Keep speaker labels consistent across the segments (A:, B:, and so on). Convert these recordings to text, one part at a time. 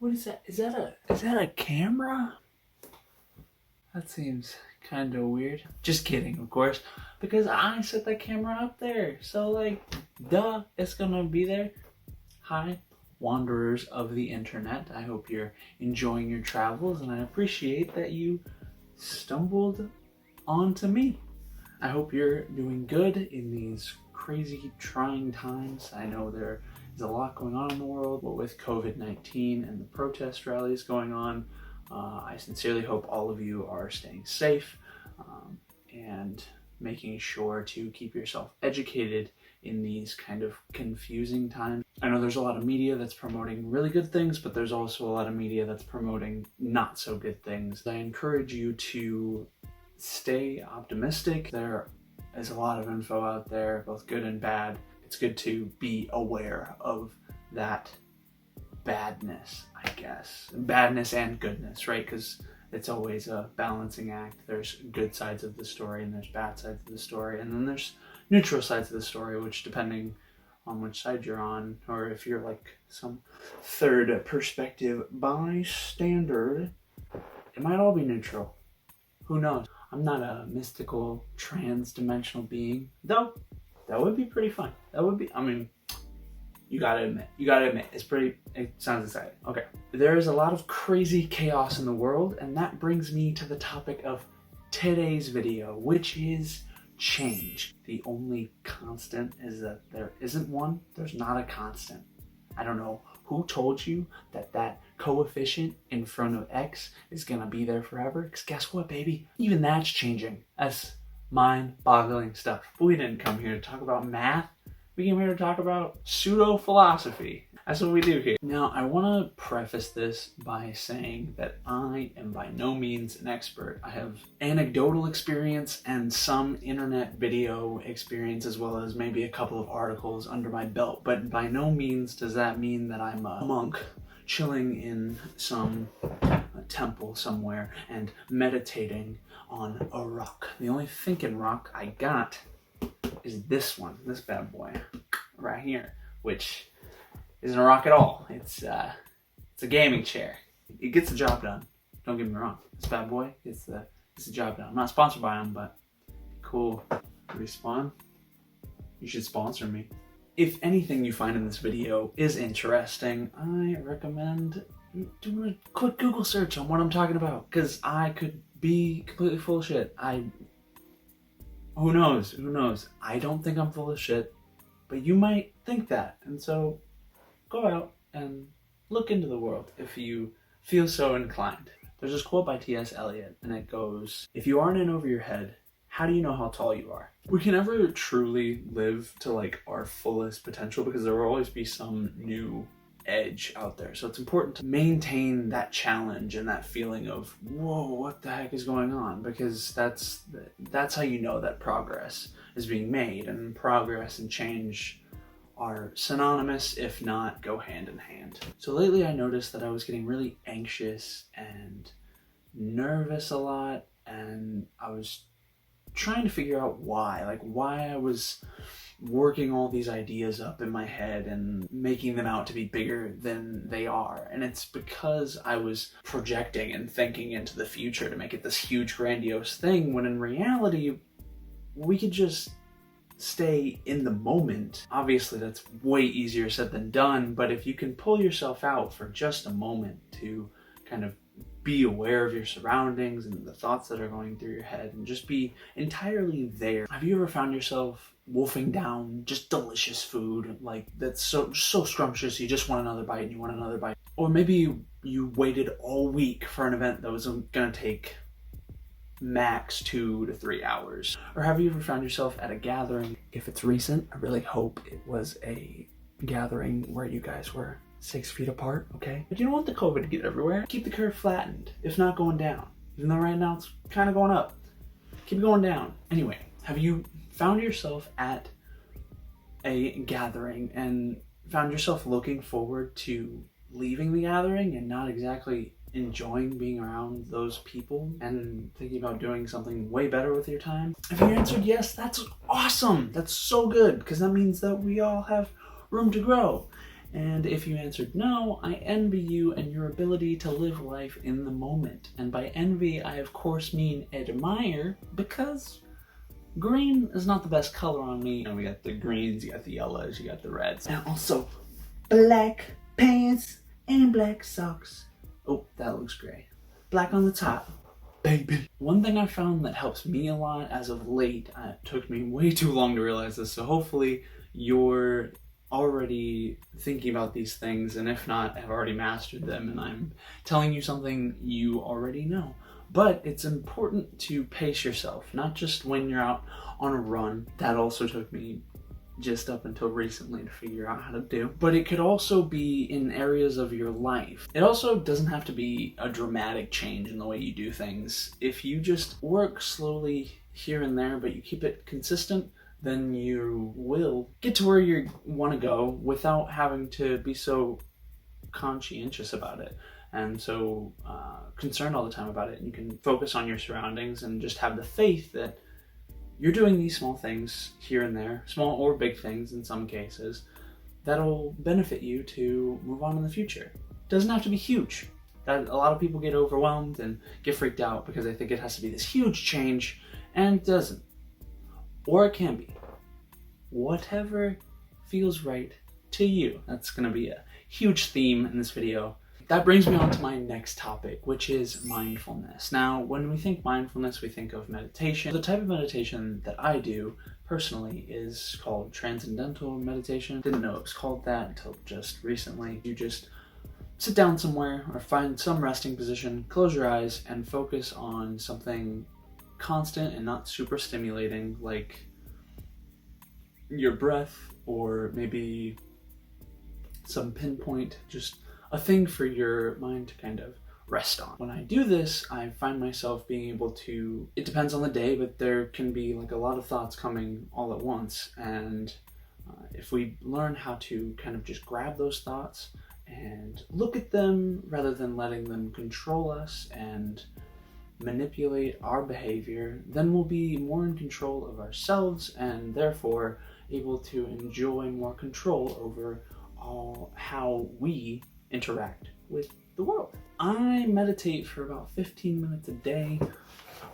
A: What is that? Is that a camera? That seems kind of weird. Just kidding, of course, because I set that camera up there. So like, duh, it's gonna be there. Hi, wanderers of the internet. I hope you're enjoying your travels, and I appreciate that you stumbled onto me. I hope you're doing good in these crazy, trying times. I know there is a lot going on in the world, but with COVID-19 and the protest rallies going on, I sincerely hope all of you are staying safe and making sure to keep yourself educated in these kind of confusing times. I know there's a lot of media that's promoting really good things, but there's also a lot of media that's promoting not so good things. I encourage you to stay optimistic. There is a lot of info out there, both good and bad. It's good to be aware of that badness, I guess. Badness and goodness, right? Because it's always a balancing act. There's good sides of the story and there's bad sides of the story, and then there's neutral sides of the story, which depending on which side you're on, or if you're like some third perspective bystander, it might all be neutral. Who knows? I'm not a mystical trans-dimensional being, though that would be pretty fun. That would be, I mean, you gotta admit, it sounds exciting. Okay. There is a lot of crazy chaos in the world, and that brings me to the topic of today's video, which is change. The only constant is that there isn't one. There's not a constant. I don't know who told you that that coefficient in front of x is gonna be there forever, because guess what, baby? Even that's changing. That's mind-boggling stuff. But we didn't come here to talk about math. We came here to talk about pseudo-philosophy. That's what we do here. Now, I want to preface this by saying that I am by no means an expert. I have anecdotal experience and some internet video experience, as well as maybe a couple of articles under my belt, but by no means does that mean that I'm a monk chilling in some temple somewhere and meditating on a rock. The only thinking rock I got is this one, this bad boy right here, which isn't a rock at all. It's a gaming chair. It gets the job done. Don't get me wrong. This bad boy gets the job done. I'm not sponsored by them, but cool. Respawn. You should sponsor me. If anything you find in this video is interesting, I recommend doing a quick Google search on what I'm talking about, because I could be completely full of shit. Who knows? Who knows? I don't think I'm full of shit, but you might think that. And so go out and look into the world if you feel so inclined. There's this quote by T.S. Eliot, and it goes, "If you aren't in over your head, how do you know how tall you are?" We can never truly live to like our fullest potential, because there will always be some new edge out there. So it's important to maintain that challenge and that feeling of, whoa, what the heck is going on? Because that's how you know that progress is being made, and progress and change are synonymous, if not go hand in hand. So lately I noticed that I was getting really anxious and nervous a lot, and I was trying to figure out why I was working all these ideas up in my head and making them out to be bigger than they are. And it's because I was projecting and thinking into the future to make it this huge grandiose thing, when in reality we could just stay in the moment. Obviously that's way easier said than done, but if you can pull yourself out for just a moment to kind of be aware of your surroundings and the thoughts that are going through your head and just be entirely there. Have you ever found yourself wolfing down just delicious food, like that's so scrumptious you just want another bite and you want another bite? Or maybe you waited all week for an event that was gonna take max 2 to 3 hours. Or have you ever found yourself at a gathering? If it's recent, I really hope it was a gathering where you guys were 6 feet apart, okay? But you don't want the COVID to get everywhere. Keep the curve flattened, if not going down. Even though right now it's kind of going up. Keep it going down. Anyway, have you found yourself at a gathering and found yourself looking forward to leaving the gathering and not exactly enjoying being around those people and thinking about doing something way better with your time? If you answered yes, that's awesome. That's so good, because that means that we all have room to grow. And if you answered no, I envy you and your ability to live life in the moment. And by envy, I of course mean admire, because green is not the best color on me. And we got the greens, you got the yellows, you got the reds. And also black pants and black socks. Oh, that looks gray. Black on the top, baby. One thing I found that helps me a lot as of late, it took me way too long to realize this, so hopefully you're already thinking about these things, and if not, have already mastered them, and I'm telling you something you already know. But it's important to pace yourself, not just when you're out on a run. That also took me just up until recently to figure out how to do. But it could also be in areas of your life. It also doesn't have to be a dramatic change in the way you do things. If you just work slowly here and there, but you keep it consistent, then you will get to where you want to go without having to be so conscientious about it and so concerned all the time about it. And you can focus on your surroundings and just have the faith that you're doing these small things here and there, small or big things in some cases, that'll benefit you to move on in the future. It doesn't have to be huge. A lot of people get overwhelmed and get freaked out because they think it has to be this huge change, and it doesn't. Or it can be. Whatever feels right to you. That's going to be a huge theme in this video. That brings me on to my next topic, which is mindfulness. Now, when we think mindfulness, we think of meditation. The type of meditation that I do personally is called transcendental meditation. Didn't know it was called that until just recently. You just sit down somewhere or find some resting position, close your eyes, and focus on something constant and not super stimulating, like your breath, or maybe some pinpoint, just a thing for your mind to kind of rest on. When I do this, I find myself being able to, it depends on the day, but there can be like a lot of thoughts coming all at once. And if we learn how to kind of just grab those thoughts and look at them rather than letting them control us and manipulate our behavior, then we'll be more in control of ourselves and therefore able to enjoy more control over how we interact with the world. I meditate for about 15 minutes a day,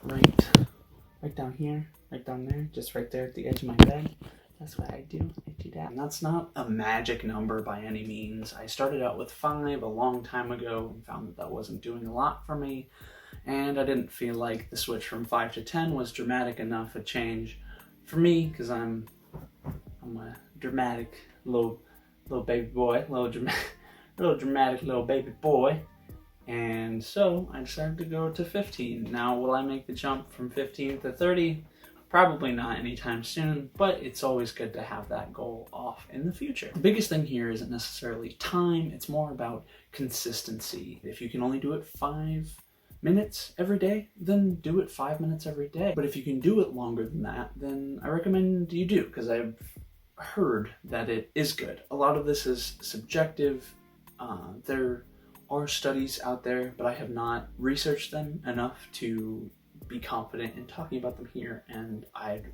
A: right down here, right down there, just right there at the edge of my bed. That's what I do. I do that. And that's not a magic number by any means. I started out with 5 a long time ago and found that that wasn't doing a lot for me. And I didn't feel like the switch from 5 to 10 was dramatic enough a change for me, because I'm a dramatic little baby boy, little dramatic little baby boy. And so I decided to go to 15. Now, will I make the jump from 15 to 30? Probably not anytime soon, but it's always good to have that goal off in the future. The biggest thing here isn't necessarily time, it's more about consistency. If you can only do it 5 minutes every day, then do it 5 minutes every day. But if you can do it longer than that, then I recommend you do, because I've heard that it is good. A lot of this is subjective. There are studies out there, but I have not researched them enough to be confident in talking about them here, and I'd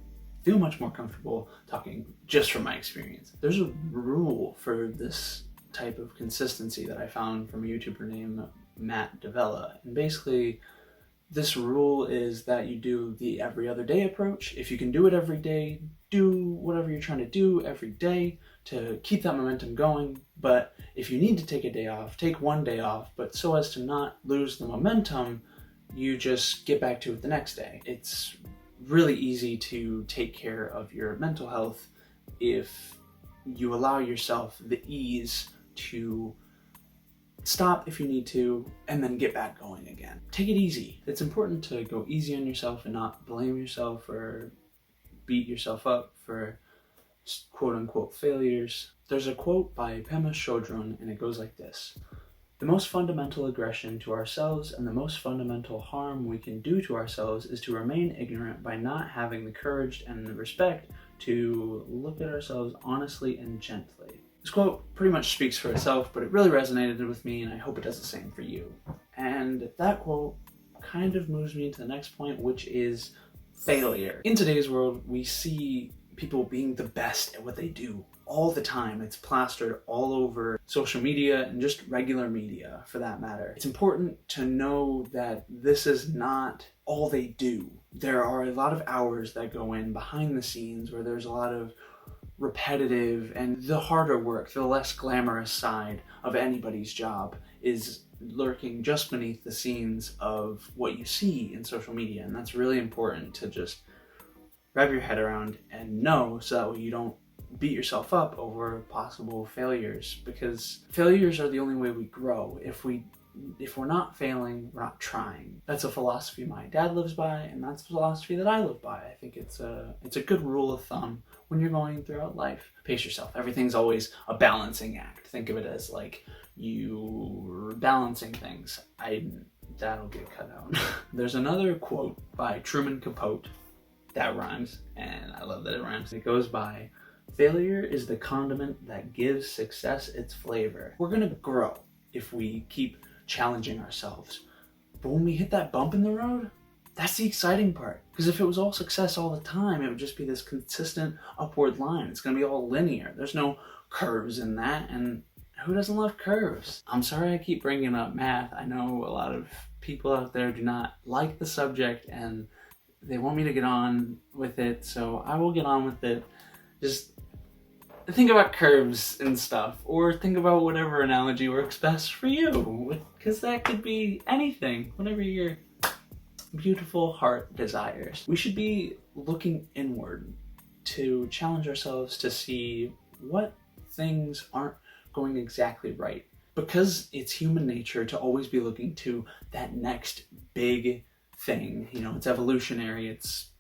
A: feel much more comfortable talking just from my experience. There's a rule for this type of consistency that I found from a YouTuber named Matt Devella, and basically this rule is that you do the every other day approach. If you can do it every day, do whatever you're trying to do every day to keep that momentum going. But if you need to take a day off, take 1 day off, but so as to not lose the momentum, you just get back to it the next day. It's really easy to take care of your mental health if you allow yourself the ease to stop if you need to, and then get back going again. Take it easy. It's important to go easy on yourself and not blame yourself or beat yourself up for quote-unquote failures. There's a quote by Pema Chodron, and it goes like this: "The most fundamental aggression to ourselves and the most fundamental harm we can do to ourselves is to remain ignorant by not having the courage and the respect to look at ourselves honestly and gently." This quote pretty much speaks for itself, but it really resonated with me, and I hope it does the same for you. And that quote kind of moves me to the next point, which is failure. In today's world, we see people being the best at what they do all the time. It's plastered all over social media and just regular media for that matter. It's important to know that this is not all they do. There are a lot of hours that go in behind the scenes where there's a lot of repetitive and the harder work, the less glamorous side of anybody's job is lurking just beneath the scenes of what you see in social media. And that's really important to just wrap your head around and know, so that way you don't beat yourself up over possible failures, because failures are the only way we grow. If we're not failing, we're not trying. That's a philosophy my dad lives by, and that's a philosophy that I live by. I think it's a good rule of thumb when you're going throughout life. Pace yourself. Everything's always a balancing act. Think of it as like you're balancing things. That'll get cut out. There's another quote by Truman Capote that rhymes, and I love that it rhymes. It goes by, "Failure is the condiment that gives success its flavor." We're gonna grow if we keep challenging ourselves. But when we hit that bump in the road, that's the exciting part. Because if it was all success all the time, it would just be this consistent upward line. It's gonna be all linear. There's no curves in that, and who doesn't love curves? I'm sorry I keep bringing up math. I know a lot of people out there do not like the subject and they want me to get on with it, so I will get on with it. Just think about curves and stuff, or think about whatever analogy works best for you, because that could be anything, whatever your beautiful heart desires. We should be looking inward to challenge ourselves to see what things aren't going exactly right, because it's human nature to always be looking to that next big thing. You know, it's evolutionary. It's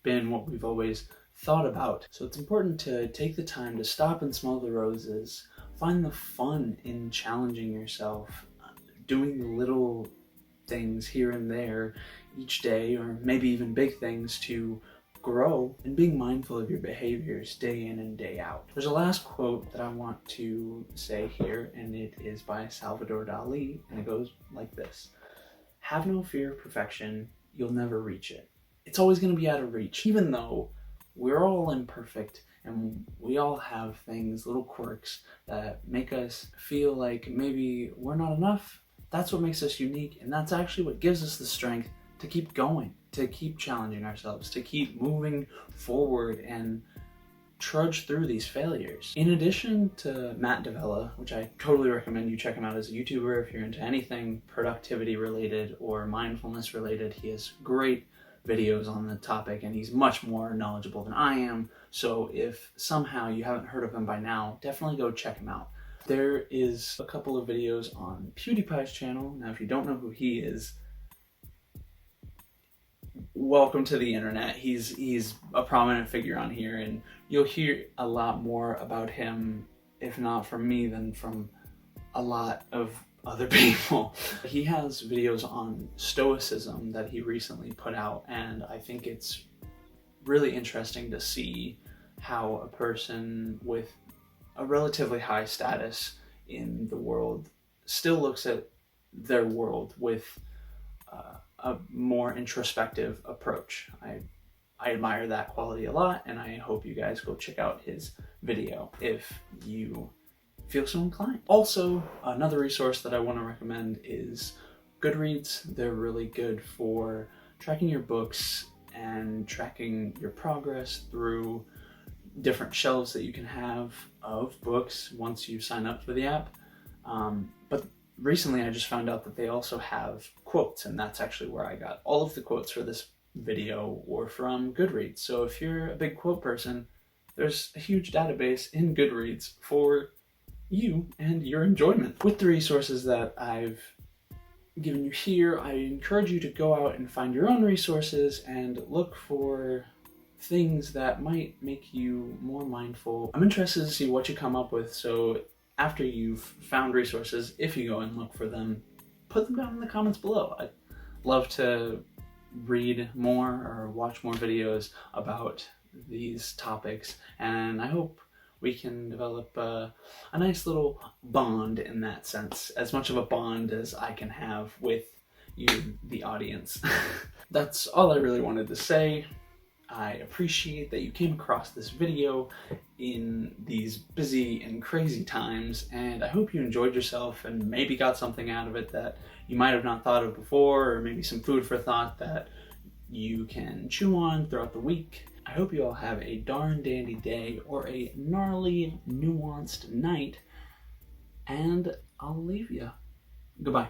A: been what we've always thought about. So it's important to take the time to stop and smell the roses, find the fun in challenging yourself, doing little things here and there each day, or maybe even big things to grow, and being mindful of your behaviors day in and day out. There's a last quote that I want to say here, and it is by Salvador Dali, and it goes like this: "Have no fear of perfection, you'll never reach it." It's always going to be out of reach, even though we're all imperfect and we all have things, little quirks that make us feel like maybe we're not enough. That's what makes us unique, and that's actually what gives us the strength to keep going, to keep challenging ourselves, to keep moving forward and trudge through these failures. In addition to Matt Davella, which I totally recommend you check him out as a YouTuber if you're into anything productivity related or mindfulness related, he has great videos on the topic and he's much more knowledgeable than I am. So if somehow you haven't heard of him by now, definitely go check him out. There is a couple of videos on Pewdiepie's channel. Now, if you don't know who he is, welcome to the internet. He's a prominent figure on here, and you'll hear a lot more about him, if not from me, then from a lot of other people. He has videos on Stoicism that he recently put out, and I think it's really interesting to see how a person with a relatively high status in the world still looks at their world with a more introspective approach. I admire that quality a lot, and I hope you guys go check out his video if you feel so inclined. Also, another resource that I want to recommend is Goodreads. They're really good for tracking your books and tracking your progress through different shelves that you can have of books once you sign up for the app. But recently I just found out that they also have quotes, and that's actually where I got all of the quotes for this video were from Goodreads. So if you're a big quote person, there's a huge database in Goodreads for you and your enjoyment. With the resources that I've given you here, I encourage you to go out and find your own resources and look for things that might make you more mindful. I'm interested to see what you come up with, so after you've found resources, if you go and look for them, put them down in the comments below. I'd love to read more or watch more videos about these topics, and I hope we can develop a nice little bond in that sense, as much of a bond as I can have with you, the audience. That's all I really wanted to say. I appreciate that you came across this video in these busy and crazy times, and I hope you enjoyed yourself and maybe got something out of it that you might have not thought of before, or maybe some food for thought that you can chew on throughout the week. I hope you all have a darn dandy day or a gnarly, nuanced night, and I'll leave you. Goodbye.